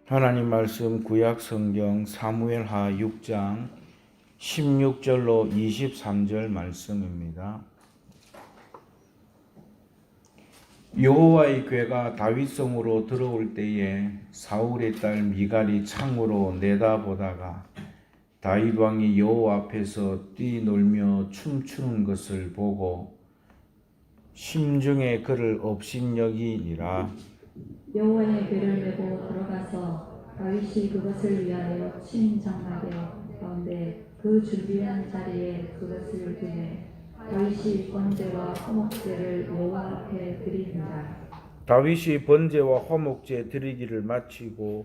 하나님 말씀 구약 성경 사무엘하 6장 16절로 23절 말씀입니다. 여호와의 궤가 다윗성으로 들어올 때에 사울의 딸 미갈이 창으로 내다보다가 다윗 왕이 여호와 앞에서 뛰놀며 춤추는 것을 보고 심중에 그를 업신여기니라. 여호와의 궤를 메고 들어가서 다윗이 그것을 위하여 침정하게 가운데 그 준비한 자리에 그것을 두매 다윗이 번제와 화목제를 여호와 앞에 드리니라. 다윗이 번제와 화목제 드리기를 마치고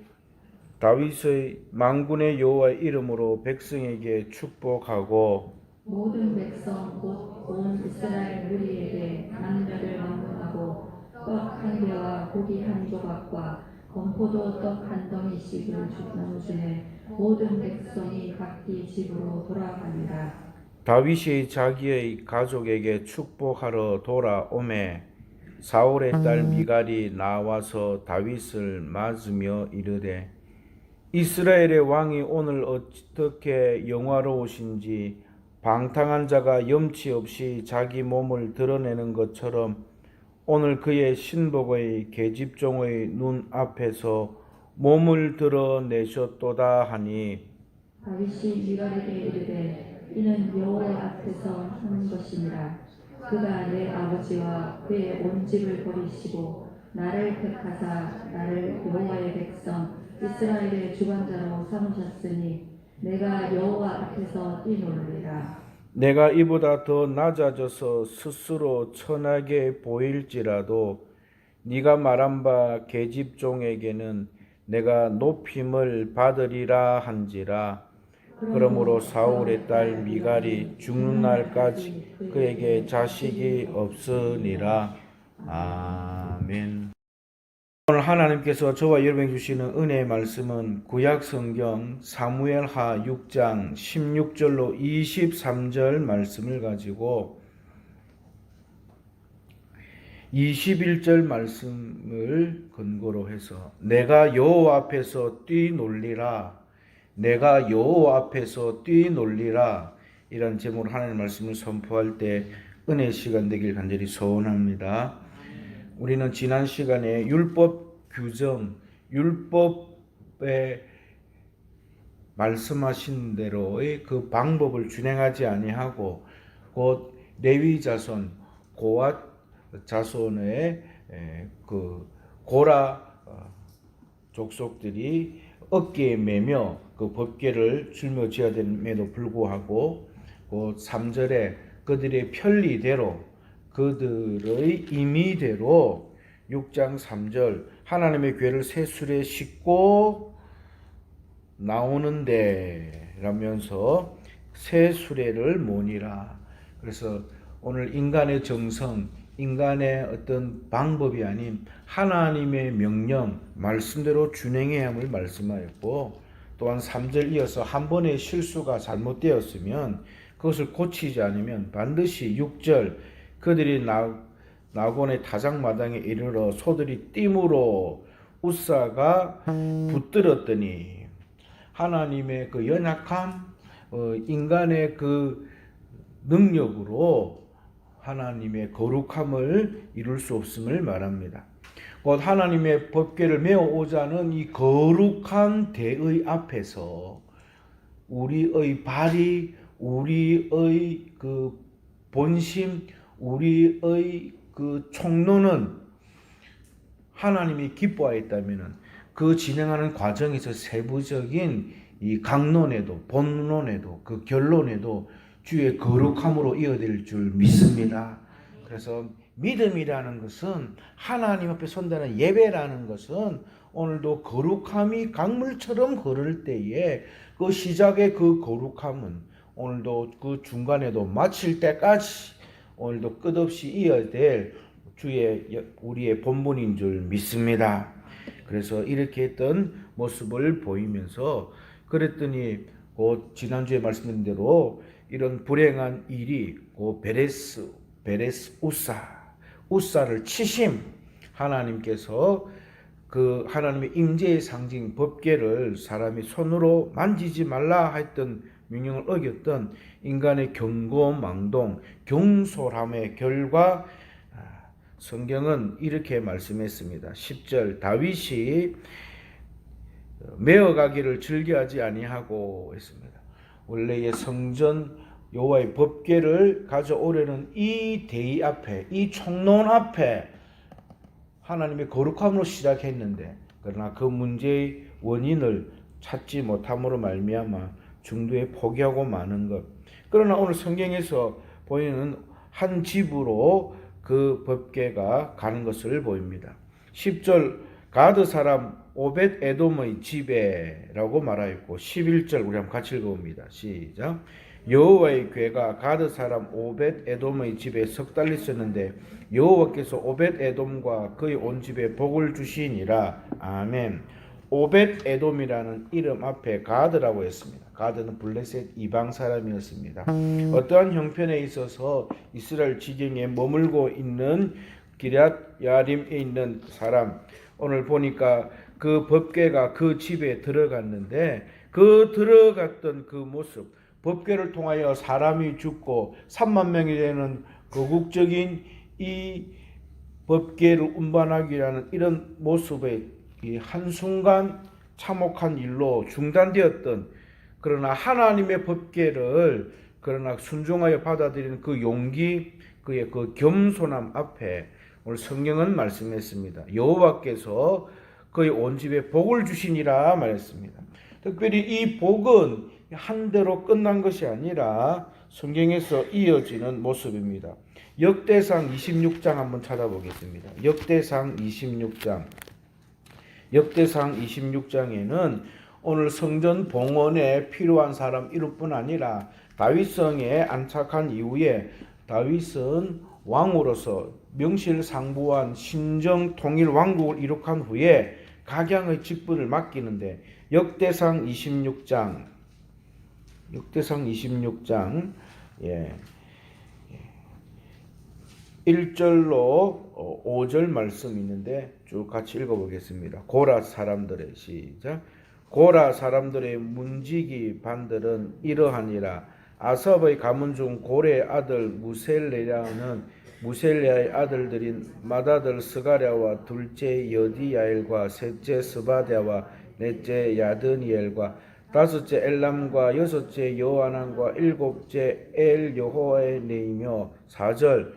다윗의 만군의 여호와의 이름으로 백성에게 축복하고 모든 백성 곧 온 이스라엘 무리에게 만멸을 명령하고 떡 한 개와 고기 한 조각과 건포도 떡 한 덩이씩을 나누주매 모든 백성이 각기 집으로 돌아가니라. 다윗이 자기의 가족에게 축복하러 돌아오매 사울의 딸 미갈이 나와서 다윗을 맞으며 이르되 이스라엘의 왕이 오늘 어떻게 영화로우신지 방탕한 자가 염치 없이 자기 몸을 드러내는 것처럼 오늘 그의 신복의 계집종의 눈 앞에서 몸을 드러내셨도다 하니 다윗이 미갈에게 이르되 이는 여호와 앞에서 하는 것이니라. 그가 내 아버지와 그의 온 집을 버리시고 나를 택하사 나를 여호와의 백성 이스라엘의 주관자로 삼으셨으니 내가 여호와 앞에서 뛰놀리라. 내가 이보다 더 낮아져서 스스로 천하게 보일지라도 네가 말한 바 계집종에게는 내가 높임을 받으리라 한지라. 그러므로 사울의 딸 미갈이 죽는 날까지 그에게 자식이 없으니라. 아멘. 오늘 하나님께서 저와 여러분에게 주시는 은혜의 말씀은 구약 성경 사무엘하 6장 16절로 23절 말씀을 가지고 21절 말씀을 근거로 해서 내가 여호와 앞에서 뛰놀리라, 내가 여호와 앞에서 뛰놀리라, 이런 제목으로 하나님의 말씀을 선포할 때 은혜의 시간 되길 간절히 소원합니다. 우리는 지난 시간에 율법 규정, 율법에 말씀하신 대로의 그 방법을 준행하지 아니하고 곧 레위 자손, 고앗 자손의 그 고라 족속들이 어깨에 매며 그 법궤를 짊어져야 됨에도 불구하고 그 3절에 그들의 편리대로 그들의 임의대로 6장 3절 하나님의 궤를 새술에 싣고 나오는데 라면서 새 수레를 모니라. 그래서 오늘 인간의 정성, 인간의 어떤 방법이 아닌 하나님의 명령, 말씀대로 준행해야 함을 말씀하였고, 또한 3절 이어서 한 번의 실수가 잘못되었으면 그것을 고치지 않으면 반드시 6절 그들이 나곤의 타작마당에 이르러 소들이 띠므로 우사가 붙들었더니 하나님의 그 연약함, 인간의 그 능력으로 하나님의 거룩함을 이룰 수 없음을 말합니다. 곧 하나님의 법궤를 메어오자는 이 거룩한 대의 앞에서 우리의 발이, 우리의 그 본심, 우리의 그 총론은 하나님이 기뻐하였다면 그 진행하는 과정에서 세부적인 이 강론에도 본론에도 그 결론에도 주의 거룩함으로 이어질 줄 믿습니다. 그래서 믿음이라는 것은 하나님 앞에 선다는 예배라는 것은 오늘도 거룩함이 강물처럼 흐를 때에 그 시작의 그 거룩함은 오늘도 그 중간에도 마칠 때까지 오늘도 끝없이 이어질 우리의 본분인 줄 믿습니다. 그래서 이렇게 했던 모습을 보이면서 그랬더니 곧 지난주에 말씀드린 대로 이런 불행한 일이 곧 베레스 우사를 치심 하나님께서 그 하나님의 임재의 상징 법궤를 사람이 손으로 만지지 말라 했던 명령을 어겼던 인간의 경고망동, 경솔함의 결과 성경은 이렇게 말씀했습니다. 10절 다윗이 메어가기를 즐겨하지 아니하고 했습니다. 원래의 성전 여호와의 법궤를 가져오려는 이 대의 앞에, 이 총론 앞에 하나님의 거룩함으로 시작했는데, 그러나 그 문제의 원인을 찾지 못함으로 말미암아 중도에 포기하고 마는 것. 그러나 오늘 성경에서 보이는 한 집으로 그 법궤가 가는 것을 보입니다. 10절 가드 사람 오벳 에돔의 집에라고 말하였고 11절 우리 한번 같이 읽어봅니다. 시작. 여호와의 궤가 가드 사람 오벳 에돔의 집에 석 달 있었는데 여호와께서 오벳 에돔과 그의 온 집에 복을 주시니라. 아멘. 오벳 에돔이라는 이름 앞에 가드라고 했습니다. 가드는 블레셋 이방 사람이었습니다. 어떠한 형편에 있어서 이스라엘 지경에 머물고 있는 기럇 야림에 있는 사람, 오늘 보니까 그 법궤가 그 집에 들어갔는데 그 들어갔던 그 모습, 법궤를 통하여 사람이 죽고 3만 명이 되는 거국적인 이 법궤를 운반하기라는 이런 모습의 이 한순간 참혹한 일로 중단되었던, 그러나 하나님의 법궤를 그러나 순종하여 받아들이는 그 용기, 그의 그 겸손함 앞에 오늘 성경은 말씀했습니다. 여호와께서 그의 온 집에 복을 주시니라 말했습니다. 특별히 이 복은 한대로 끝난 것이 아니라 성경에서 이어지는 모습입니다. 역대상 26장 한번 찾아보겠습니다. 역대상 26장. 역대상 26장에는 오늘 성전 봉헌에 필요한 사람 이름뿐 아니라 다윗성에 안착한 이후에 다윗은 왕으로서 명실상부한 신정 통일 왕국을 이룩한 후에 각양의 직분을 맡기는데 역대상 26장 1절로 5절 말씀이 있는데 쭉 같이 읽어보겠습니다. 고라 사람들의 시작. 고라 사람들의 문지기 반들은 이러하니라. 아삽의 가문 중 고레의 아들 무셀레아의 아들들인 마다들 스가랴와 둘째 여디야엘과 셋째 스바데와 넷째 야드니엘과 다섯째 엘람과 여섯째 여호하난과 일곱째 엘여호에네이며 4절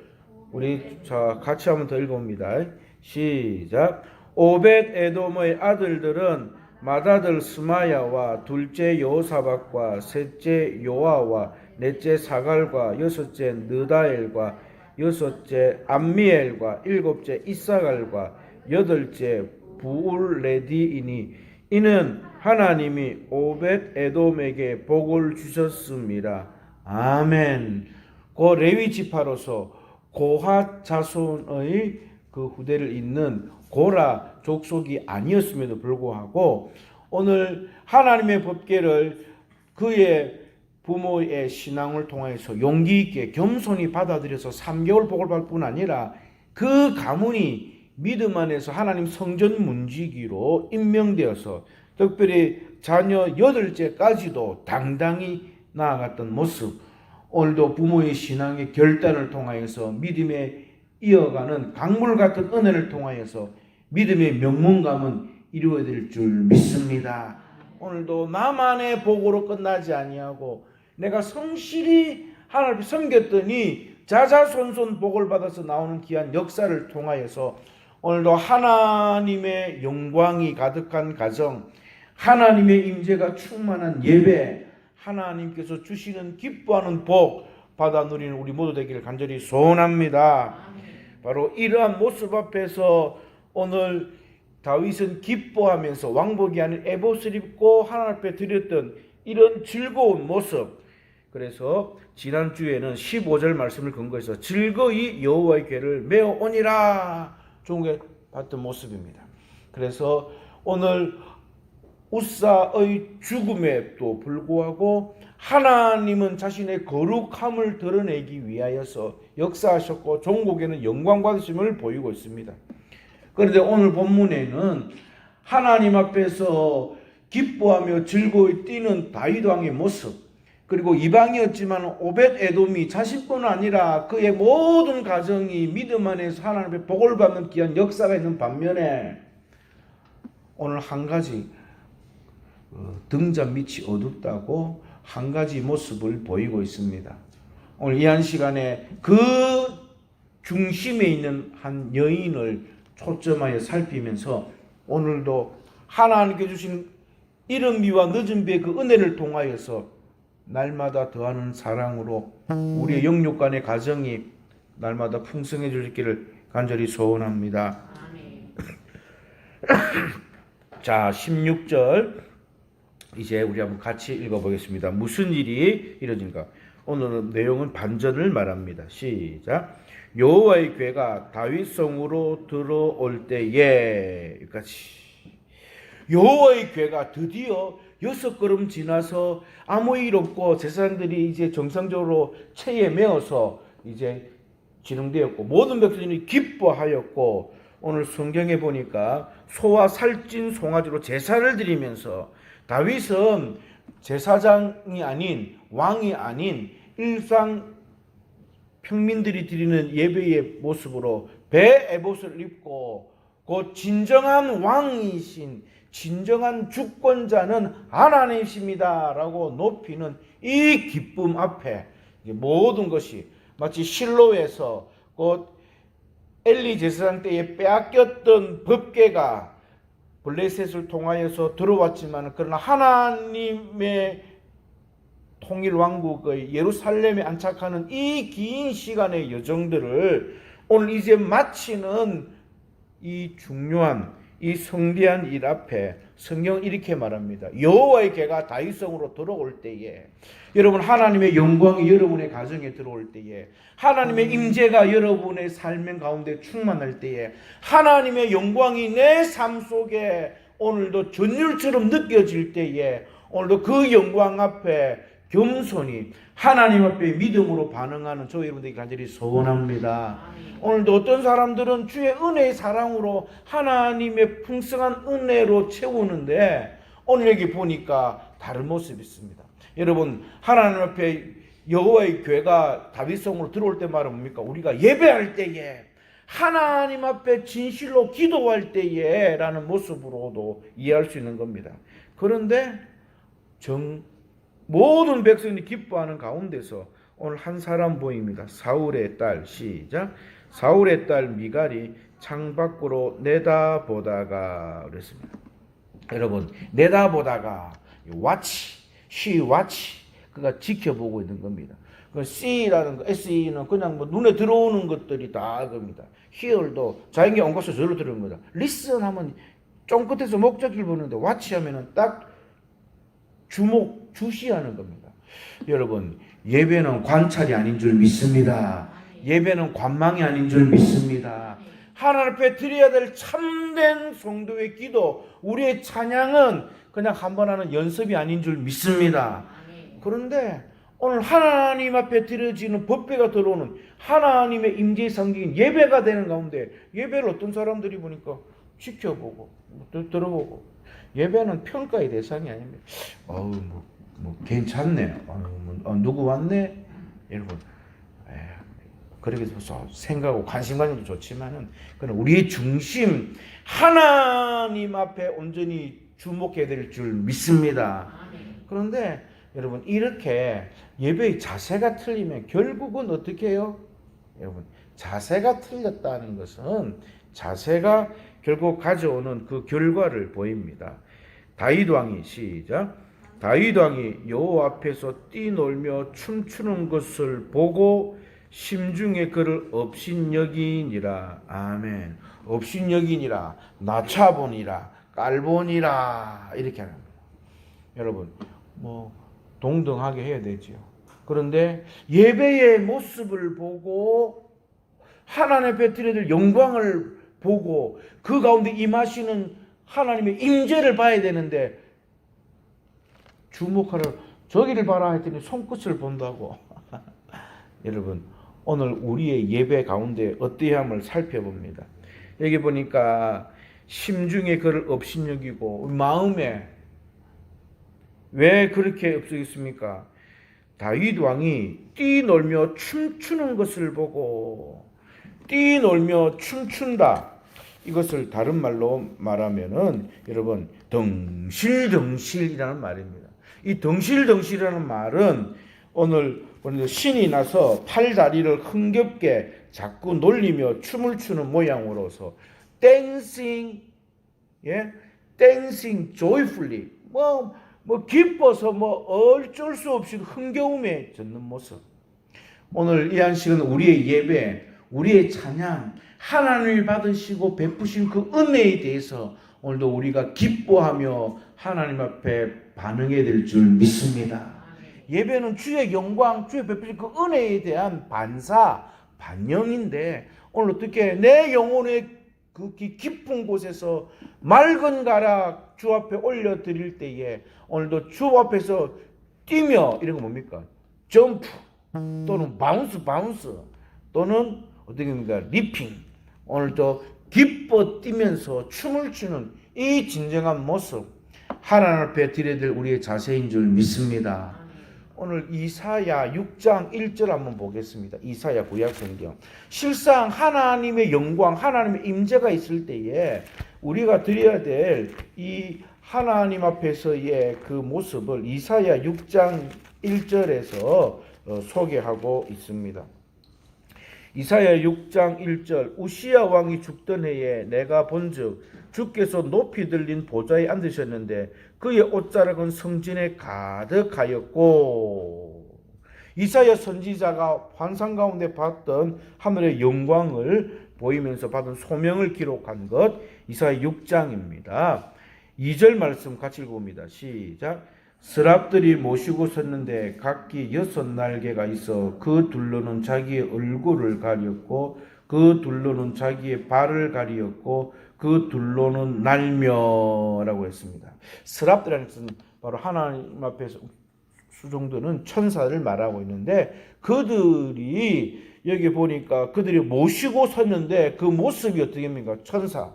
우리 자 같이 한번 더 읽어봅니다. 시작. 오벳 에돔의 아들들은 마다들 스마야와 둘째 여호사박과 셋째 요아와 넷째 사갈과 여섯째 느다엘과 여섯째 암미엘과 일곱째 이사갈과 여덟째 부울레디이니 이는 하나님이 오벳 에돔에게 복을 주셨습니다. 아멘. 그 레위 지파로서 고핫 자손의 그 후대를 잇는 고라 족속이 아니었음에도 불구하고 오늘 하나님의 법궤를 그의 부모의 신앙을 통해서 용기 있게 겸손히 받아들여서 3개월 복을 받을 뿐 아니라 그 가문이 믿음 안에서 하나님 성전 문지기로 임명되어서 특별히 자녀 8째까지도 당당히 나아갔던 모습, 오늘도 부모의 신앙의 결단을 통하여서 믿음에 이어가는 강물 같은 은혜를 통하여서 믿음의 명문감은 이루어질 줄 믿습니다. 오늘도 나만의 복으로 끝나지 아니하고 내가 성실히 하나님을 섬겼더니 자자손손 복을 받아서 나오는 귀한 역사를 통하여서 오늘도 하나님의 영광이 가득한 가정, 하나님의 임재가 충만한 예배, 하나님께서 주시는 기뻐하는 복 받아 누리는 우리 모두 되기를 간절히 소원합니다. 바로 이러한 모습 앞에서 오늘 다윗은 기뻐하면서 왕복이 아닌 에봇을 입고 하나님 앞에 드렸던 이런 즐거운 모습, 그래서 지난주에는 15절 말씀을 근거해서 즐거이 여호와의 궤를 메어오니라 종에 봤던 모습입니다. 그래서 오늘 우사의 죽음에도 불구하고 하나님은 자신의 거룩함을 드러내기 위하여서 역사하셨고 종국에는 영광 받으심을 보이고 있습니다. 그런데 오늘 본문에는 하나님 앞에서 기뻐하며 즐거이 뛰는 다윗 왕의 모습, 그리고 이방이었지만 오벳 에돔이 자신뿐 아니라 그의 모든 가정이 믿음 안에서 하나님의 복을 받는 귀한 역사가 있는 반면에 오늘 한 가지 등잔 밑이 어둡다고 한 가지 모습을 보이고 있습니다. 오늘 이 한 시간에 그 중심에 있는 한 여인을 초점하여 살피면서 오늘도 하나님께 주신 이른 비와 늦은 비의 그 은혜를 통하여서 날마다 더하는 사랑으로 우리의 영육 간의 가정이 날마다 풍성해질 길을 간절히 소원합니다. 자, 16절 이제 우리 한번 같이 읽어보겠습니다. 무슨 일이 이루어진가? 오늘은 내용은 반전을 말합니다. 시작. 여호와의 궤가 다윗성으로 들어올 때에, 여기까지. 여호와의 궤가 드디어 6걸음 지나서 아무 일 없고 제사장들이 이제 정상적으로 체에 메어서 이제 진흥되었고 모든 백성들이 기뻐하였고, 오늘 성경에 보니까 소와 살찐 송아지로 제사를 드리면서 다윗은 제사장이 아닌, 왕이 아닌 일상 평민들이 드리는 예배의 모습으로 배 에봇을 입고 곧 진정한 왕이신 진정한 주권자는 하나님이십니다 라고 높이는 이 기쁨 앞에 모든 것이 마치 실로에서 곧 엘리 제사장 때에 빼앗겼던 법궤가 블레셋을 통하여서 들어왔지만, 그러나 하나님의 통일 왕국의 예루살렘에 안착하는 이 긴 시간의 여정들을 오늘 이제 마치는 이 중요한 이 성대한 일 앞에 성경은 이렇게 말합니다. 여호와의 궤가 다윗성으로 들어올 때에, 여러분 하나님의 영광이 여러분의 가정에 들어올 때에, 하나님의 임재가 여러분의 삶의 가운데 충만할 때에, 하나님의 영광이 내 삶 속에 오늘도 전율처럼 느껴질 때에, 오늘도 그 영광 앞에 겸손히 하나님 앞에 믿음으로 반응하는 저 여러분들에게 간절히 소원합니다. 오늘도 어떤 사람들은 주의 은혜의 사랑으로 하나님의 풍성한 은혜로 채우는데 오늘 여기 보니까 다른 모습이 있습니다. 여러분 하나님 앞에 여호와의 궤가 다윗성으로 들어올 때 말은 뭡니까? 우리가 예배할 때에, 하나님 앞에 진실로 기도할 때에 라는 모습으로도 이해할 수 있는 겁니다. 그런데 모든 백성이 기뻐하는 가운데서 오늘 한 사람 보입니다. 사울의 딸, 시작. 사울의 딸 미갈이 창밖으로 내다보다가 그랬습니다. 여러분 내다보다가 she watch 그가 지켜보고 있는 겁니다. 그 C라는 거, SE는 그냥 뭐 눈에 들어오는 것들이 다 겁니다. hear도 자기에게 온 것을 저로 들은 거다. listen 하면 쫑긋해서 목적을 보는데 watch 하면은 딱 주시하는 겁니다. 여러분 예배는 관찰이 아닌 줄 믿습니다. 예배는 관망이 아닌 줄 믿습니다. 하나님 앞에 드려야 될 참된 성도의 기도, 우리의 찬양은 그냥 한번 하는 연습이 아닌 줄 믿습니다. 그런데 오늘 하나님 앞에 드려지는 법궤가 들어오는 하나님의 임재의 상징인 예배가 되는 가운데, 예배를 어떤 사람들이 보니까 지켜보고 들어보고, 예배는 평가의 대상이 아닙니다. 괜찮네. 누구 왔네? 여러분, 그렇게 해서 생각하고 관심 가지는 게 좋지만은, 그는 우리의 중심, 하나님 앞에 온전히 주목해야 될 줄 믿습니다. 그런데 여러분, 이렇게 예배의 자세가 틀리면 결국은 어떻게 해요? 여러분, 자세가 틀렸다는 것은 자세가 결국 가져오는 그 결과를 보입니다. 다윗 왕이, 시작. 다윗 왕이 여호와 앞에서 뛰놀며 춤추는 것을 보고 심중에 그를 업신여기니라. 아멘. 업신여기니라, 낮춰보니라, 깔보니라, 이렇게 하는 거예요. 여러분, 동등하게 해야 되죠. 그런데 예배의 모습을 보고 하나님 앞에 드려야 될 영광을 보고 그 가운데 임하시는 하나님의 임재를 봐야 되는데, 주목하러 저기를 봐라 했더니 손끝을 본다고. 여러분, 오늘 우리의 예배 가운데 어떠함을 살펴봅니다. 여기 보니까 심중에 그를 업신여기고 마음에 왜 그렇게 없어졌습니까? 다윗 왕이 뛰놀며 춤추는 것을 보고 뛰놀며 춤춘다. 이것을 다른 말로 말하면은 여러분 덩실덩실이라는 말입니다. 이 덩실덩실이라는 말은 오늘 신이 나서 팔다리를 흥겹게 자꾸 놀리며 춤을 추는 모양으로서 dancing, 예, dancing joyfully, 기뻐서 어쩔 수 없이 흥겨움에 젖는 모습. 오늘 이 안식은 우리의 예배, 우리의 찬양, 하나님이 받으시고 베푸신 그 은혜에 대해서 오늘도 우리가 기뻐하며 하나님 앞에 반응해야 될 줄 믿습니다. 예배는 주의 영광, 주의 베푸신 그 은혜에 대한 반사, 반영인데 오늘 어떻게 내 영혼의 그 깊은 곳에서 맑은 가락 주 앞에 올려드릴 때에 오늘도 주 앞에서 뛰며 이런 거 뭡니까? 점프 또는 바운스 또는 어떻게 합니까? 리핑. 오늘도 기뻐 뛰면서 춤을 추는 이 진정한 모습 하나님 앞에 드려야 될 우리의 자세인 줄 믿습니다. 오늘 이사야 6장 1절 한번 보겠습니다. 이사야 구약성경. 실상 하나님의 영광, 하나님의 임재가 있을 때에 우리가 드려야 될 이 하나님 앞에서의 그 모습을 이사야 6장 1절에서 소개하고 있습니다. 이사야 6장 1절 우시야 왕이 죽던 해에 내가 본즉 주께서 높이 들린 보좌에 앉으셨는데 그의 옷자락은 성전에 가득하였고 이사야 선지자가 환상 가운데 봤던 하늘의 영광을 보이면서 받은 소명을 기록한 것 이사야 6장입니다. 2절 말씀 같이 읽어봅니다. 시작. 스랍들이 모시고 섰는데 각기 6날개가 있어 그 둘로는 자기의 얼굴을 가렸고 그 둘로는 자기의 발을 가리었고 그 둘로는 날며라고 했습니다. 스랍들이라는 것은 바로 하나님 앞에서 수종드는 천사를 말하고 있는데 그들이 여기 보니까 그들이 모시고 섰는데 그 모습이 어떻게 됩니까? 천사.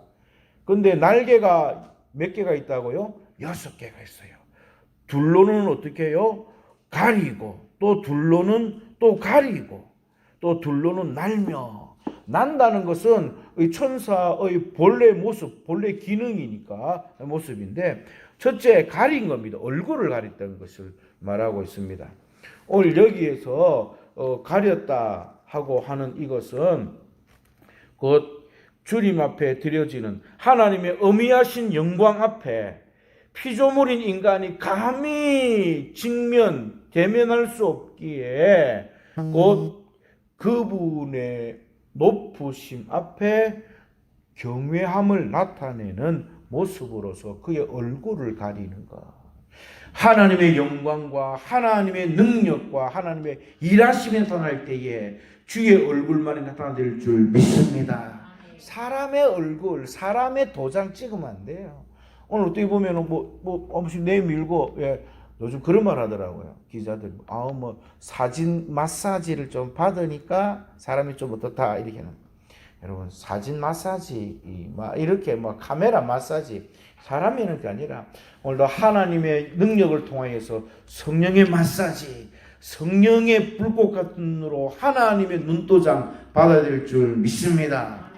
근데 날개가 몇 개가 있다고요? 6개가 있어요. 둘로는 어떻게 해요? 가리고 또 둘로는 또 가리고 또 둘로는 날며. 난다는 것은 이 천사의 본래 모습, 본래 기능이니까 모습인데 첫째 가린 겁니다. 얼굴을 가렸다는 것을 말하고 있습니다. 오늘 여기에서 가렸다 하고 하는 이것은 곧 주님 앞에 드려지는 하나님의 어미하신 영광 앞에 피조물인 인간이 감히 대면할 수 없기에 곧 그분의 높으심 앞에 경외함을 나타내는 모습으로서 그의 얼굴을 가리는 것. 하나님의 영광과 하나님의 능력과 하나님의 일하심이 나타날 때에 주의 얼굴만이 나타날 줄 믿습니다. 사람의 얼굴, 사람의 도장 찍으면 안 돼요. 오늘 어떻게 보면은 엄청 내밀고 요즘 그런 말 하더라고요. 기자들 사진 마사지를 좀 받으니까 사람이 좀 어떻다 이렇게는. 여러분 사진 마사지 이렇게 카메라 마사지 사람이 있는 게 아니라 오늘도 하나님의 능력을 통하여서 성령의 마사지, 성령의 불꽃 같은 눈으로 하나님의 눈도장 받아야 될 줄 믿습니다.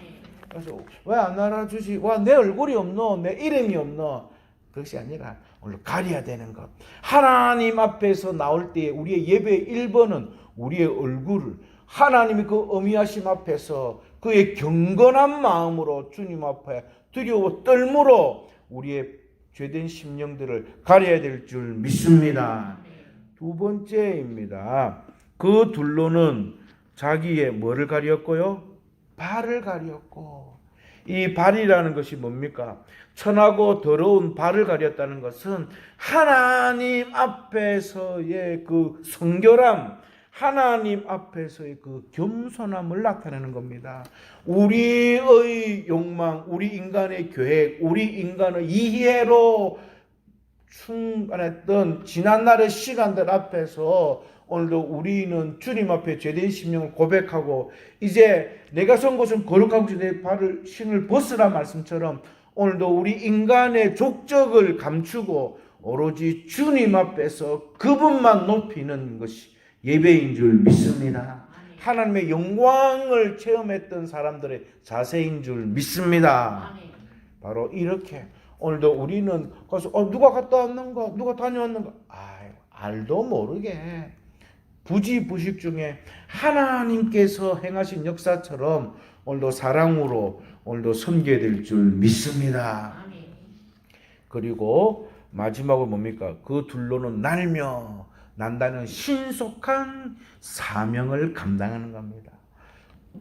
그래서 왜 안 알아주지? 내 얼굴이 없노? 내 이름이 없노? 그것이 아니라 오늘 가려야 되는 것. 하나님 앞에서 나올 때 우리의 예배의 1번은 우리의 얼굴을 하나님의 그 어미하심 앞에서 그의 경건한 마음으로 주님 앞에 두려워 떨므로 우리의 죄된 심령들을 가려야 될 줄 믿습니다. 두 번째입니다. 그 둘로는 자기의 뭐를 가렸고요? 발을 가렸고. 이 발이라는 것이 뭡니까? 천하고 더러운 발을 가렸다는 것은 하나님 앞에서의 그 성결함, 하나님 앞에서의 그 겸손함을 나타내는 겁니다. 우리의 욕망, 우리 인간의 계획, 우리 인간의 이해로 충만했던 지난날의 시간들 앞에서 오늘도 우리는 주님 앞에 죄된 심령을 고백하고 이제 내가 선 곳은 거룩하고 내 발을 신을 벗으라 말씀처럼 오늘도 우리 인간의 족적을 감추고 오로지 주님 앞에서 그분만 높이는 것이 예배인 줄 믿습니다. 하나님의 영광을 체험했던 사람들의 자세인 줄 믿습니다. 바로 이렇게 오늘도 우리는 가서 누가 갔다 왔는가, 누가 다녀왔는가, 알도 모르게 부지부식 중에 하나님께서 행하신 역사처럼 오늘도 사랑으로 오늘도 섬겨야 될 줄 믿습니다. 그리고 마지막으로 뭡니까? 그 둘로는 날며 난다는 신속한 사명을 감당하는 겁니다.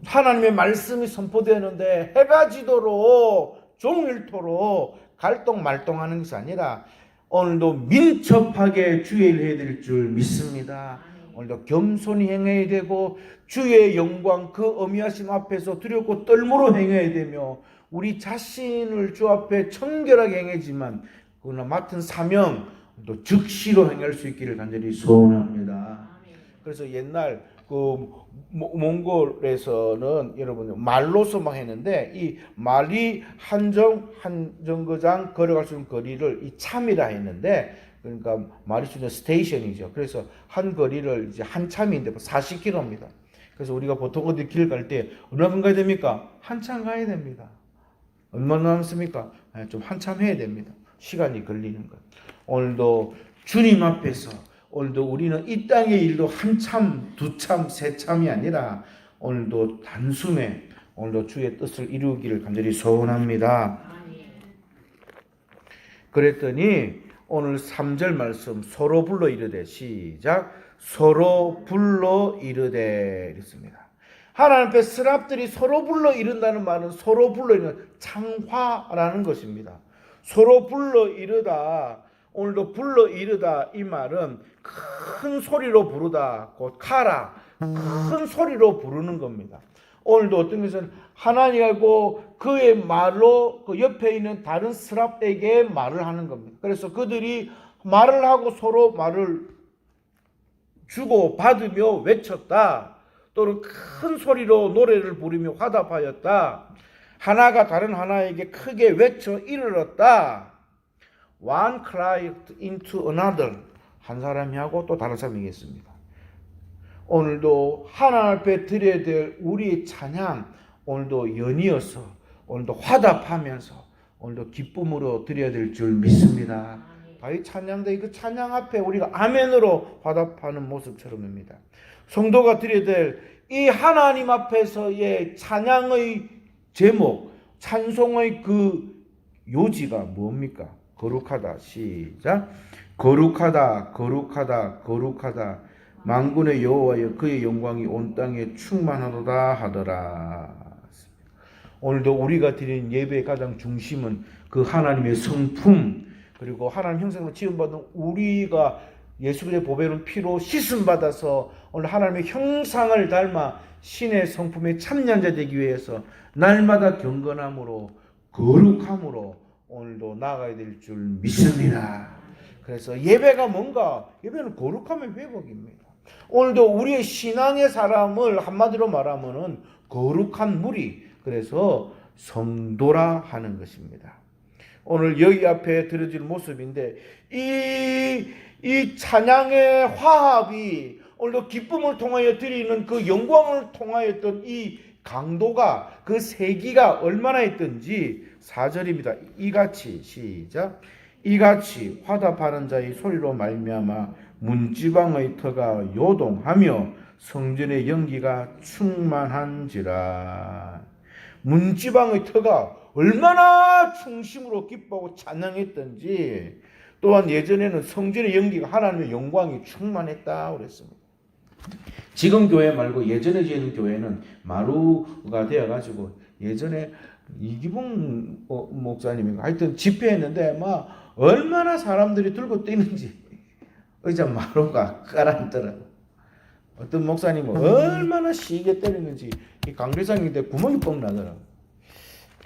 하나님의 말씀이 선포되는데 해가 지도록 종일토록 갈동말동하는 것이 아니라 오늘도 민첩하게 주의 일을 해야 될 줄 믿습니다. 오늘도 겸손히 행해야 되고 주의 영광 그 어미하심 앞에서 두렵고 떨므로 행해야 되며 우리 자신을 주 앞에 청결하게 행하지만 그러나 맡은 사명 또 즉시로 행할 수 있기를 간절히 소원합니다. 그래서 옛날 그 몽골에서는 여러분 말로서만 했는데 이 말이 한정거장 걸어갈 수 있는 거리를 이 참이라 했는데 그러니까 말이 주는 스테이션이죠. 그래서 한 거리를 이제 한 참인데 40km입니다. 그래서 우리가 보통 어디 길 갈 때 얼마나 가야 됩니까? 한참 가야 됩니다. 얼마나 남습니까? 좀 한참 해야 됩니다. 시간이 걸리는 것. 오늘도 주님 앞에서 오늘도 우리는 이 땅의 일도 한참, 두참, 세참이 아니라 오늘도 단숨에 오늘도 주의 뜻을 이루기를 간절히 소원합니다. 그랬더니 오늘 3절 말씀 서로 불러 이르되 시작 서로 불러 이르되 이랬습니다. 하나님 앞에 스랍들이 서로 불러 이른다는 말은 서로 불러 이르는 창화라는 것입니다. 서로 불러 이르다 오늘도 불러 이르다 이 말은 큰 소리로 부르다 곧 카라 큰 소리로 부르는 겁니다. 오늘도 어떤 것은 하나님하고 그의 말로 그 옆에 있는 다른 스랍에게 말을 하는 겁니다. 그래서 그들이 말을 하고 서로 말을 주고 받으며 외쳤다. 또는 큰 소리로 노래를 부르며 화답하였다. 하나가 다른 하나에게 크게 외쳐 이르렀다. One cried into another. 한 사람이 하고 또 다른 사람이 했습니다. 오늘도 하나님 앞에 드려야 될 우리의 찬양 오늘도 연이어서 오늘도 화답하면서 오늘도 기쁨으로 드려야 될 줄 믿습니다. 다윗 찬양대 그 찬양 앞에 우리가 아멘으로 화답하는 모습처럼입니다. 성도가 드려야 될 이 하나님 앞에서의 찬양의 제목, 찬송의 그 요지가 뭡니까? 거룩하다. 시작. 거룩하다, 거룩하다, 거룩하다. 만군의 여호와여 그의 영광이 온 땅에 충만하도다 하더라. 오늘도 우리가 드리는 예배의 가장 중심은 그 하나님의 성품 그리고 하나님 형상으로 지음받은 우리가 예수 그리스도의 보배로운 피로 씻음받아서 오늘 하나님의 형상을 닮아 신의 성품에 참여한 자 되기 위해서 날마다 경건함으로 거룩함으로 오늘도 나아가야 될 줄 믿습니다. 그래서 예배가 뭔가? 예배는 거룩함의 회복입니다. 오늘도 우리의 신앙의 사람을 한마디로 말하면은 거룩한 무리, 그래서 성도라 하는 것입니다. 오늘 여기 앞에 드려질 모습인데 이 찬양의 화합이 오늘도 기쁨을 통하여 드리는 그 영광을 통하였던 이 강도가 그 세기가 얼마나 있던지 4절입니다. 이같이 시작 이같이 화답하는 자의 소리로 말미암아 문지방의 터가 요동하며 성전의 연기가 충만한지라. 문지방의 터가 얼마나 중심으로 기뻐하고 찬양했던지 또한 예전에는 성전의 연기가 하나님의 영광이 충만했다 그랬습니다. 지금 교회 말고 예전에 지은 교회는 마루가 되어가지고 예전에 이기봉 목사님인가 하여튼 집회했는데 막 얼마나 사람들이 들고 뛰는지 의자 마루가 가라앉더라고. 어떤 목사님은 얼마나 시게 때리는지 이 강대상인데 구멍이 뻥 나더라고.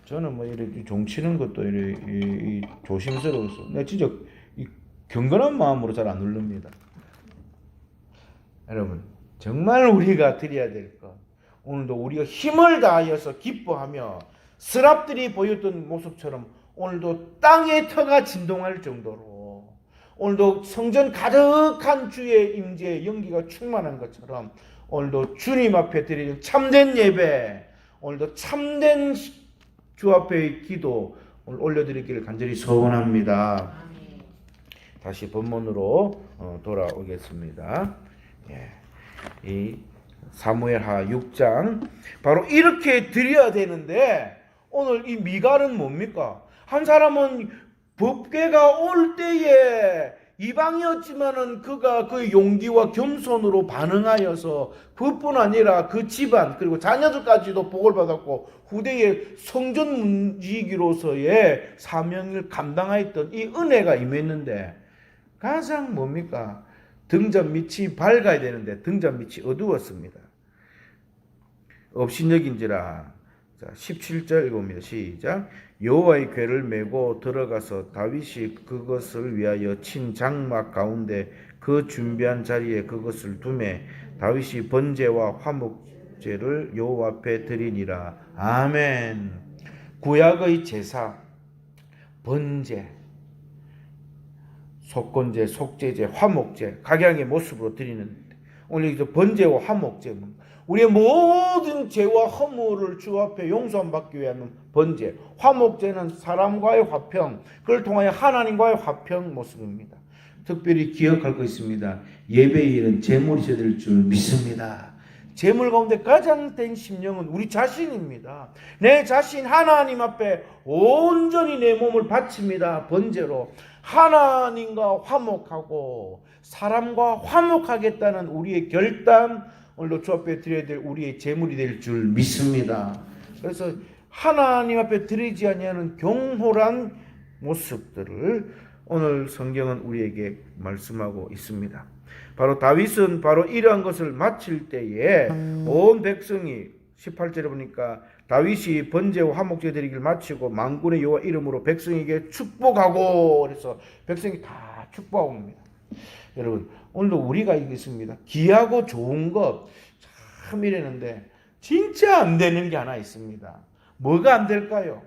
저는 뭐 이렇게 종치는 것도 이렇게 조심스러워서 내가 진짜 이 경건한 마음으로 잘 안 누릅니다. 여러분 정말 우리가 드려야 될 것, 오늘도 우리가 힘을 다하여서 기뻐하며 스랍들이 보였던 모습처럼 오늘도 땅의 터가 진동할 정도로, 오늘도 성전 가득한 주의 임재의 연기가 충만한 것처럼 오늘도 주님 앞에 드리는 참된 예배, 오늘도 참된 주 앞의 기도 오늘 올려드리기를 간절히 소원합니다. 다시 본문으로 돌아오겠습니다. 이 사무엘하 6장, 바로 이렇게 드려야 되는데 오늘 이 미갈은 뭡니까? 한 사람은 법궤가 올 때에 이방이었지만은 그가 그 용기와 겸손으로 반응하여서 그뿐 아니라 그 집안 그리고 자녀들까지도 복을 받았고 후대에 성전 문지기로서의 사명을 감당하였던 이 은혜가 임했는데, 가장 뭡니까? 등잔 밑이 밝아야 되는데 등잔 밑이 어두웠습니다. 업신여긴지라. 자, 17절 읽어봅니다. 시작. 여호와의 궤를 메고 들어가서 다윗이 그것을 위하여 친 장막 가운데 그 준비한 자리에 그것을 두매 다윗이 번제와 화목제를 여호와 앞에 드리니라. 아멘. 구약의 제사, 번제, 속건제, 속제제, 화목제, 각양의 모습으로 드리는데, 오늘 이 번제와 화목제, 우리의 모든 죄와 허물을 주 앞에 용서함 받기 위한 번제, 화목제는 사람과의 화평, 그걸 통하여 하나님과의 화평 모습입니다. 특별히 기억할 것 있습니다. 예배의 일은 제물이 있어야 될 줄 믿습니다. 제물 가운데 가장 된 심령은 우리 자신입니다. 내 자신 하나님 앞에 온전히 내 몸을 바칩니다. 번제로 하나님과 화목하고 사람과 화목하겠다는 우리의 결단, 오늘도 주 앞에 드려야 될 우리의 제물이 될 줄 믿습니다. 그래서 하나님 앞에 드리지 아니하는 경홀한 모습들을 오늘 성경은 우리에게 말씀하고 있습니다. 바로 다윗은 바로 이러한 것을 마칠 때에 온 백성이 18절에 보니까 다윗이 번제와 화목제 드리기를 마치고 만군의 여호와 이름으로 백성에게 축복하고, 그래서 백성이 다 축복합니다. 여러분 오늘도 우리가 있습니다. 귀하고 좋은 것 참 이랬는데 진짜 안 되는 게 하나 있습니다. 뭐가 안 될까요?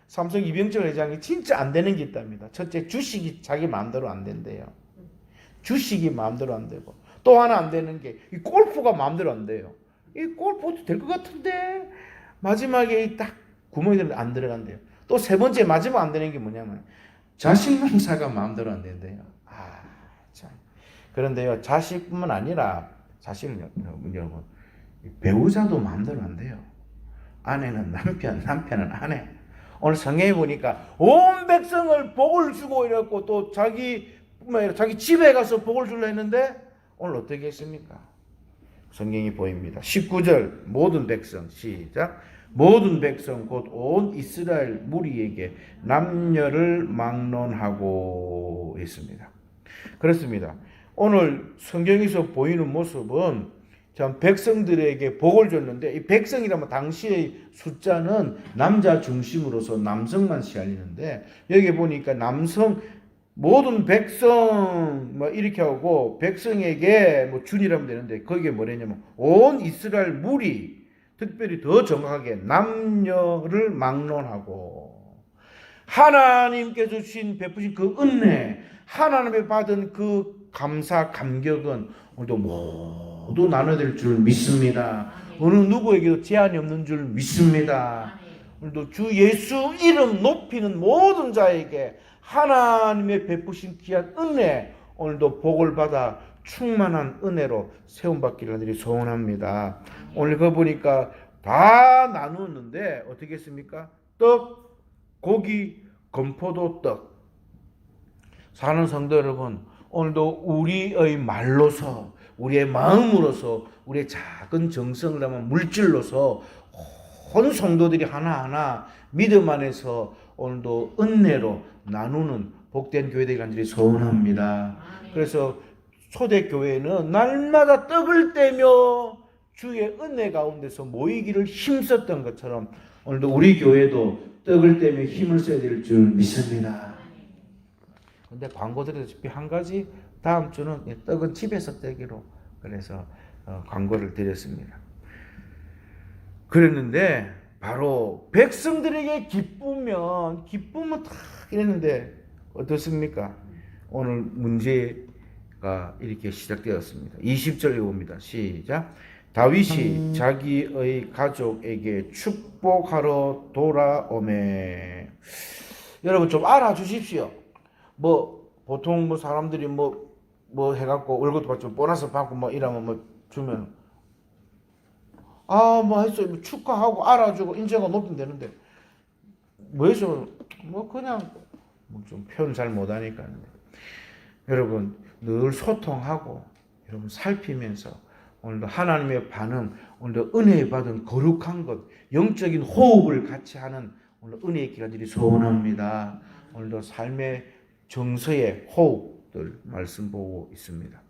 삼성 이병철 회장이 진짜 안 되는 게 있답니다. 첫째, 주식이 자기 마음대로 안 된대요. 주식이 마음대로 안 되고, 또 하나 안 되는 게 이 골프가 마음대로 안 돼요. 이 골프도 될 것 같은데 마지막에 딱 구멍이 되면 안 들어간대요. 또 세 번째 마지막 안 되는 게 뭐냐면 자식 농사가 마음대로 안 된대요. 참. 그런데요, 자식뿐만 아니라 사실은 여러분 배우자도 마음대로 안 돼요. 아내는 남편, 남편은 아내. 오늘 성경에 보니까 온 백성을 복을 주고 이랬고 또 자기 집에 가서 복을 주려 했는데 오늘 어떻게 했습니까? 성경이 보입니다. 19절 모든 백성, 시작. 모든 백성 곧 온 이스라엘 무리에게 남녀를 막론하고 있습니다. 그렇습니다. 오늘 성경에서 보이는 모습은 참 백성들에게 복을 줬는데, 이 백성이라면 당시의 숫자는 남자 중심으로서 남성만 시알리는데, 여기 보니까 남성 모든 백성 이렇게 하고 백성에게 준이라면 되는데 거기에 뭐냐면 온 이스라엘 무리, 특별히 더 정확하게 남녀를 막론하고 하나님께서 주신 베푸신 그 은혜, 하나님의 받은 그 감사 감격은 오늘도 모두 나눠질 줄 믿습니다. 어느 누구에게도 제한이 없는 줄 믿습니다. 오늘도 주 예수 이름 높이는 모든 자에게 하나님의 베푸신 귀한 은혜, 오늘도 복을 받아 충만한 은혜로 세움받기를 하늘이 소원합니다. 오늘 그거 보니까 다 나누었는데 어떻게 했습니까? 떡, 고기, 건포도 떡. 사는 성도 여러분, 오늘도 우리의 말로서, 우리의 마음으로서, 우리의 작은 정성을 담은 물질로서 온 성도들이 하나하나 믿음 안에서 오늘도 은혜로 나누는 복된 교회들이 간절히 소원합니다. 그래서 초대교회는 날마다 떡을 떼며 주의 은혜 가운데서 모이기를 힘썼던 것처럼 오늘도 우리 교회도 떡을 떼며 힘을 써야 될 줄 믿습니다. 그런데 광고 드렸다시피 한 가지, 다음 주는 떡은 집에서 떼기로 그래서 광고를 드렸습니다. 그랬는데 바로 백성들에게 기쁘면 다 이랬는데 어떻습니까? 오늘 문제가 이렇게 시작되었습니다. 20절 읽어봅니다. 시작. 다윗이 자기의 가족에게 축복하러 돌아오매. 여러분 좀 알아주십시오. 보통 사람들이 해갖고 월급 받고 보너스 받고 이러면 주면 했어요. 축하하고 알아주고 인정가 높이면 되는데 뭐해서 그냥 좀 표현 잘 못하니까. 여러분 늘 소통하고 여러분 살피면서 오늘도 하나님의 반응, 오늘도 은혜 받은 거룩한 것, 영적인 호흡을 같이 하는 오늘 은혜의 기간들이 소원합니다. 오늘도 삶의 정서의 호흡들 말씀 보고 있습니다.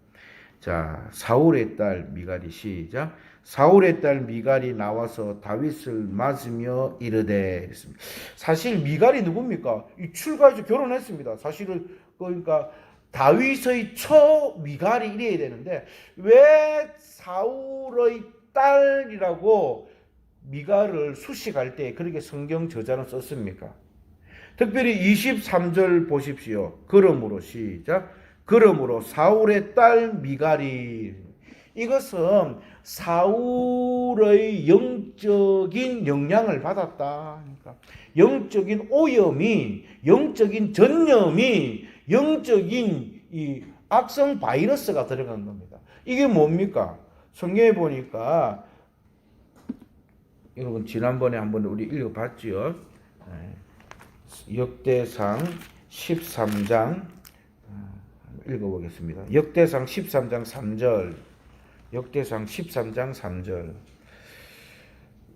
자, 사울의 딸 미갈이 시작. 사울의 딸 미갈이 나와서 다윗을 맞으며 이르되. 사실 미갈이 누굽니까? 이 출가해서 결혼했습니다. 사실은 그러니까 다윗의 처 미갈이 이래야 되는데 왜 사울의 딸이라고 미갈을 수식할 때 그렇게 성경 저자는 썼습니까? 특별히 23절 보십시오. 그러므로 시작. 그러므로 사울의 딸 미갈이. 이것은 사울의 영적인 영향을 받았다. 그러니까 영적인 오염이, 영적인 전염이, 영적인 이 악성 바이러스가 들어간 겁니다. 이게 뭡니까? 성경에 보니까 여러분 지난번에 한번 우리 읽어봤죠. 역대상 13장 읽어보겠습니다. 역대상 13장 3절. 역대상 13장 3절.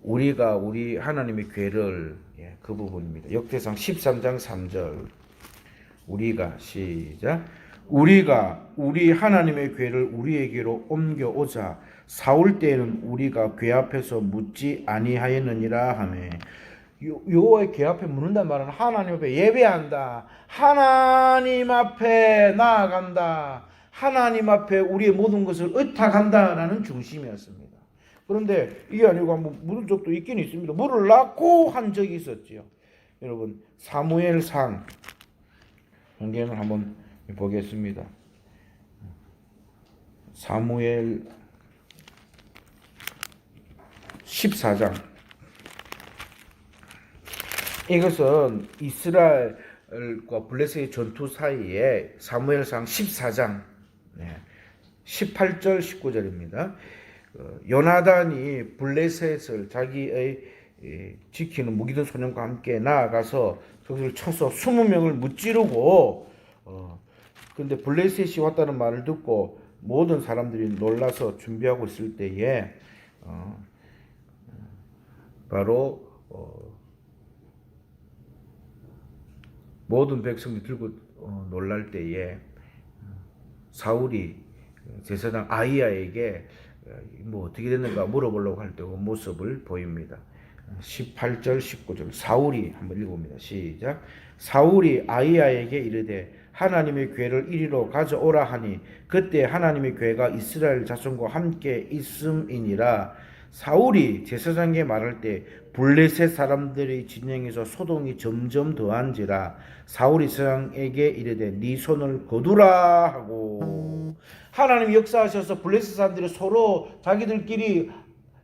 우리가 우리 하나님의 괴를, 그 부분입니다. 역대상 13장 3절. 우리가 시작. 우리가 우리 하나님의 괴를 우리에게로 옮겨오자 사울 때에는 우리가 괴 앞에서 묻지 아니하였느니라 하매. 여호와의 괴 앞에 묻는단 말은 하나님 앞에 예배한다. 하나님 앞에 나아간다. 하나님 앞에 우리의 모든 것을 의탁한다라는 중심이었습니다. 그런데 이게 아니고 묻은 적도 있긴 있습니다. 물을 낳고 한 적이 있었지요. 여러분 사무엘상 성경을 한번 보겠습니다. 사무엘 14장. 이것은 이스라엘과 블레셋의 전투 사이에 사무엘상 14장 18절 19절입니다. 요나단이 블레셋을 자기의 지키는 무기든 소년과 함께 나아가서 그것을 쳐서 20명을 무찌르고 근데 블레셋이 왔다는 말을 듣고 모든 사람들이 놀라서 준비하고 있을 때에 바로 모든 백성이 들고 놀랄 때에 사울이 제사장 아히야에게 어떻게 됐는가 물어보려고 할 때 그 모습을 보입니다. 18절 19절 사울이 한번 읽어봅니다. 시작. 사울이 아히야에게 이르되 하나님의 궤를 이리로 가져오라 하니 그때 하나님의 궤가 이스라엘 자손과 함께 있음이니라. 사울이 제사장에게 말할 때 블레셋 사람들의 진영에서 소동이 점점 더한지라. 사울이 제사장에게 이르되 네 손을 거두라 하고. 하나님이 역사하셔서 블레셋 사람들이 서로 자기들끼리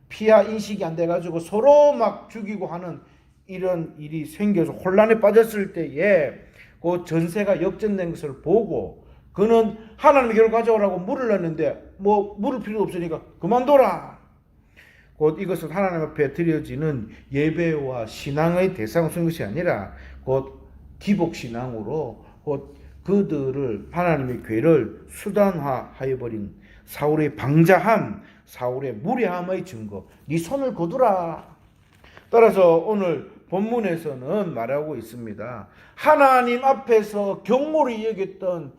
피하 인식이 안 돼가지고 서로 막 죽이고 하는 이런 일이 생겨서 혼란에 빠졌을 때에 그 전세가 역전된 것을 보고 그는 하나님의 궤를 가져오라고 물을 넣는데 물을 필요도 없으니까 그만둬라. 곧 이것은 하나님 앞에 드려지는 예배와 신앙의 대상을 쓴 것이 아니라 곧 기복신앙으로 곧 그들을 하나님의 궤를 수단화하여버린 사울의 방자함, 사울의 무례함의 증거. 네 손을 거두라. 따라서 오늘 본문에서는 말하고 있습니다. 하나님 앞에서 경홀히 여겼던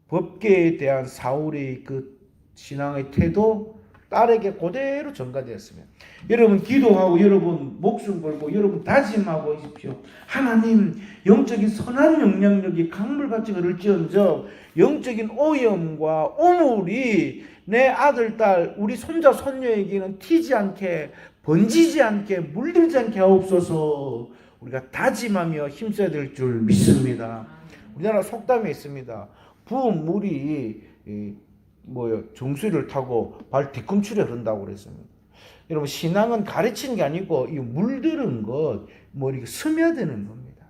법궤에 대한 사울의 그 신앙의 태도 딸에게 그대로 전가되었습니다. 여러분 기도하고 여러분 목숨 걸고 여러분 다짐하고 있십시오. 하나님 영적인 선한 영향력이 강물같이 흐를지언정 영적인 오염과 오물이 내 아들, 딸, 우리 손자, 손녀에게는 튀지 않게 번지지 않게 물들지 않게 하옵소서. 우리가 다짐하며 힘써야 될 줄 믿습니다. 우리나라 속담에 있습니다. 부은 물이 정수리를 타고 발 뒤꿈치에 흐른다고 그랬습니다. 여러분 신앙은 가르치는 게 아니고 이 물드는 것 이렇게 스며드는 겁니다.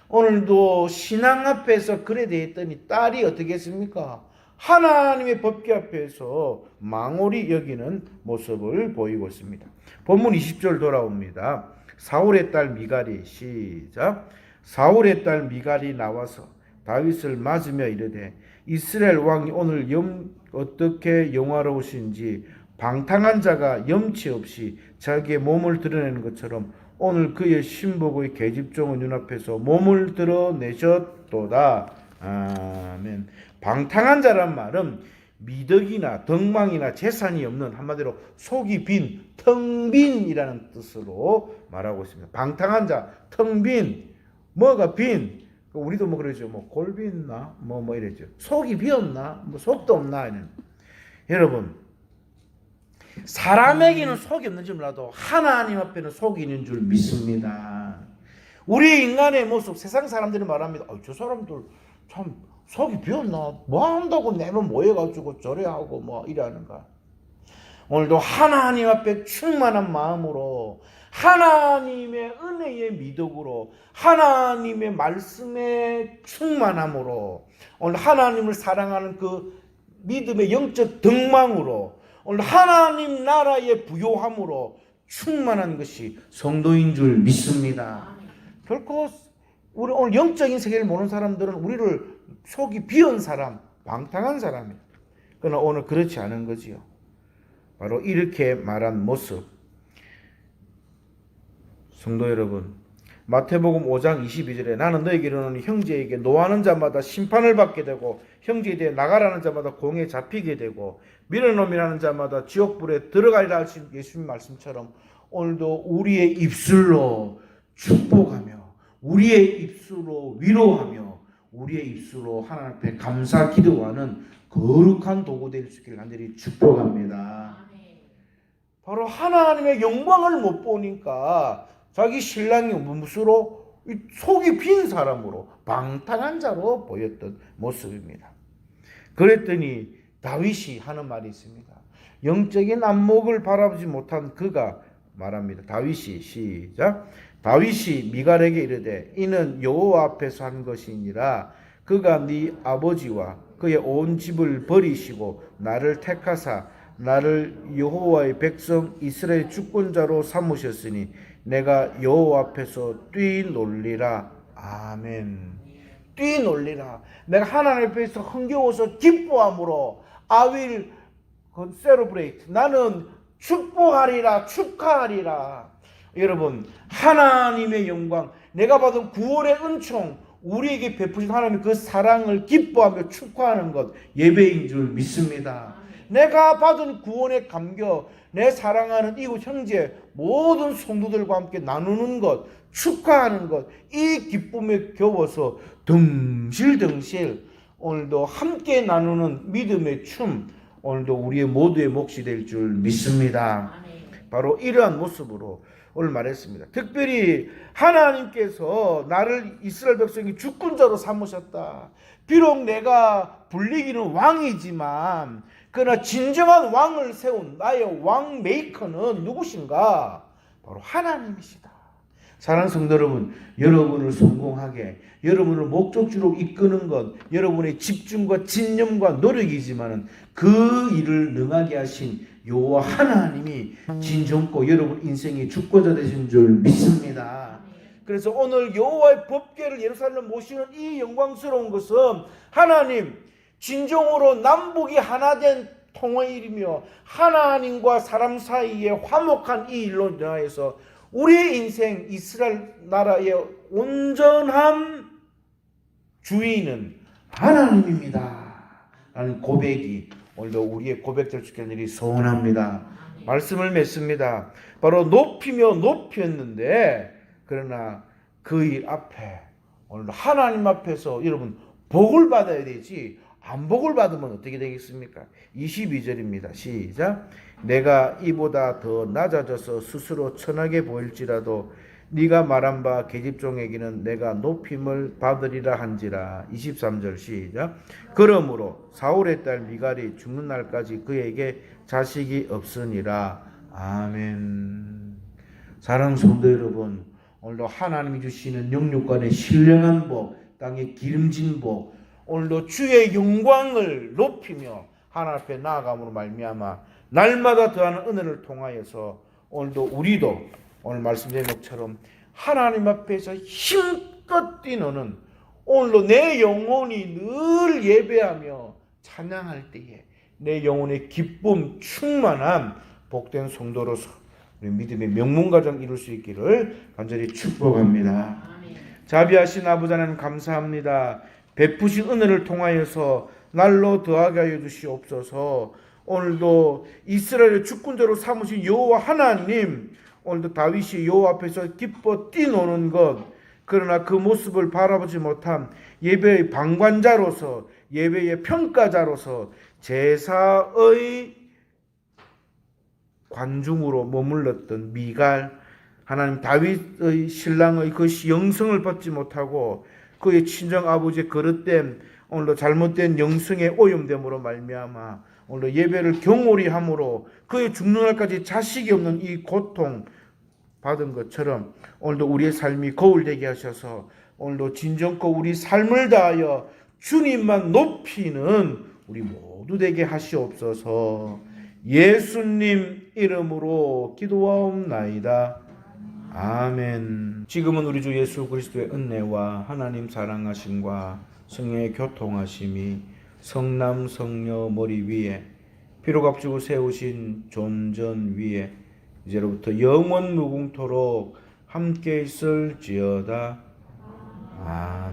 오늘도 신앙 앞에서 그래 돼 있더니 딸이 어떻게 했습니까? 하나님의 법궤 앞에서 망홀히 여기는 모습을 보이고 있습니다. 본문 20절 돌아옵니다. 사울의 딸 미갈이 시작. 사울의 딸 미갈이 나와서 다윗을 맞으며 이르되 이스라엘 왕이 오늘 어떻게 영화로우신지 방탕한 자가 염치 없이 자기의 몸을 드러내는 것처럼 오늘 그의 신복의 계집종의 눈앞에서 몸을 드러내셨도다. 아멘. 방탕한 자란 말은 미덕이나 덕망이나 재산이 없는, 한마디로 속이 빈, 텅빈이라는 뜻으로 말하고 있습니다. 방탕한 자, 텅빈, 뭐가 빈? 우리도 그러죠. 골비 있나? 이랬죠. 속이 비었나? 속도 없나? 이런. 여러분, 사람에게는 속이 없는 줄 몰라도 하나님 앞에는 속이 있는 줄 믿습니다. 우리 인간의 모습, 세상 사람들이 말합니다. 저 사람들 참 속이 비었나? 뭐 한다고 내면 모여가지고 저래 하고 이러는가? 오늘도 하나님 앞에 충만한 마음으로 하나님의 은혜의 미덕으로 하나님의 말씀의 충만함으로 오늘 하나님을 사랑하는 그 믿음의 영적 덕망으로 오늘 하나님 나라의 부요함으로 충만한 것이 성도인 줄 믿습니다. 결코 우리 오늘 영적인 세계를 모르는 사람들은 우리를 속이 비은 사람, 방탕한 사람이에요. 그러나 오늘 그렇지 않은 거지요. 바로 이렇게 말한 모습. 성도 여러분, 마태복음 5장 22절에 나는 너에게 이르노니 형제에게 노하는 자마다 심판을 받게 되고 형제에 대해 나가라는 자마다 공에 잡히게 되고 밀어놈이라는 자마다 지옥불에 들어가리라 하신 예수님 말씀처럼 오늘도 우리의 입술로 축복하며 우리의 입술로 위로하며 우리의 입술로 하나님 앞에 감사 기도하는 거룩한 도구 될 수 있기를 간절히 축복합니다. 바로 하나님의 영광을 못 보니까 자기 신랑이 무엇으로 속이 빈 사람으로 방탕한 자로 보였던 모습입니다. 그랬더니 다윗이 하는 말이 있습니다. 영적인 안목을 바라보지 못한 그가 말합니다. 다윗이 시작. 다윗이 미갈에게 이르되 이는 여호와 앞에서 한 것이니라. 그가 네 아버지와 그의 온 집을 버리시고 나를 택하사 나를 여호와의 백성 이스라엘 주권자로 삼으셨으니 내가 여호와 앞에서 뛰놀리라. 아멘. 뛰놀리라. 내가 하나님 앞에서 흥겨워서 기뻐함으로 I will celebrate. 나는 축복하리라, 축하하리라. 여러분, 하나님의 영광, 내가 받은 구원의 은총, 우리에게 베푸신 하나님의 그 사랑을 기뻐하며 축하하는 것 예배인 줄 믿습니다. 내가 받은 구원의 감격, 내 사랑하는 이웃 형제 모든 성도들과 함께 나누는 것, 축하하는 것, 이 기쁨에 겨워서 덩실덩실 오늘도 함께 나누는 믿음의 춤, 오늘도 우리의 모두의 몫이 될 줄 믿습니다. 바로 이러한 모습으로 오늘 말했습니다. 특별히 하나님께서 나를 이스라엘 백성이 주권자로 삼으셨다. 비록 내가 불리기는 왕이지만 그러나 진정한 왕을 세운 나의 왕 메이커는 누구신가? 바로 하나님이시다. 사랑하는 성도 여러분, 여러분을 성공하게, 여러분을 목적지로 이끄는 것, 여러분의 집중과 진념과 노력이지만 그 일을 능하게 하신 여호와 하나님이 진정코 여러분 인생의 주권자 되신 줄 믿습니다. 그래서 오늘 여호와의 법궤를 예루살렘 모시는 이 영광스러운 것은 하나님 진정으로 남북이 하나 된 통의 일이며 하나님과 사람 사이에 화목한 이 일로 인하여서 우리의 인생 이스라엘 나라의 온전한 주인은 하나님입니다 라는 고백이 오늘도 우리의 고백될 수 있게 하는 일이 소원합니다. 말씀을 맺습니다. 바로 높이며 높였는데 그러나 그 일 앞에 오늘도 하나님 앞에서 여러분 복을 받아야 되지 안 복을 받으면 어떻게 되겠습니까? 22절입니다. 시작. 내가 이보다 더 낮아져서 스스로 천하게 보일지라도 네가 말한 바 계집종에게는 내가 높임을 받으리라 한지라. 23절 시작. 그러므로 사울의 딸 미갈이 죽는 날까지 그에게 자식이 없으니라. 아멘. 사랑하는 성도 여러분, 오늘도 하나님이 주시는 영육간의 신령한 복, 땅의 기름진 복, 오늘도 주의 영광을 높이며 하나님 앞에 나아감으로 말미암아 날마다 더하는 은혜를 통하여서 오늘도 우리도 오늘 말씀드린 것처럼 하나님 앞에서 힘껏 뛰노는 오늘도 내 영혼이 늘 예배하며 찬양할 때에 내 영혼의 기쁨 충만한 복된 성도로서 우리 믿음의 명문가정 이룰 수 있기를 간절히 축복합니다. 자비하신 아버지 하나님 감사합니다. 베푸신 은혜를 통하여서 날로 더하게 하여 주시옵소서. 오늘도 이스라엘의 주권자로 삼으신 여호와 하나님, 오늘도 다윗이 여호와 앞에서 기뻐 뛰노는 것, 그러나 그 모습을 바라보지 못한 예배의 방관자로서, 예배의 평가자로서 제사의 관중으로 머물렀던 미갈, 하나님 다윗의 신랑의 그 영성을 받지 못하고 그의 친정 아버지의 거릇됨, 오늘도 잘못된 영성의 오염됨으로 말미암아 오늘도 예배를 경홀히 함으로 그의 죽는 날까지 자식이 없는 이 고통 받은 것처럼 오늘도 우리의 삶이 거울되게 하셔서 오늘도 진정껏 우리 삶을 다하여 주님만 높이는 우리 모두 되게 하시옵소서. 예수님 이름으로 기도하옵나이다. 아멘. 지금은 우리 주 예수 그리스도의 은혜와 하나님 사랑하심과 성령의 교통하심이 성남 성녀 머리 위에 피로 값주고 세우신 존전 위에 이제로부터 영원 무궁토록 함께 있을지어다. 아멘.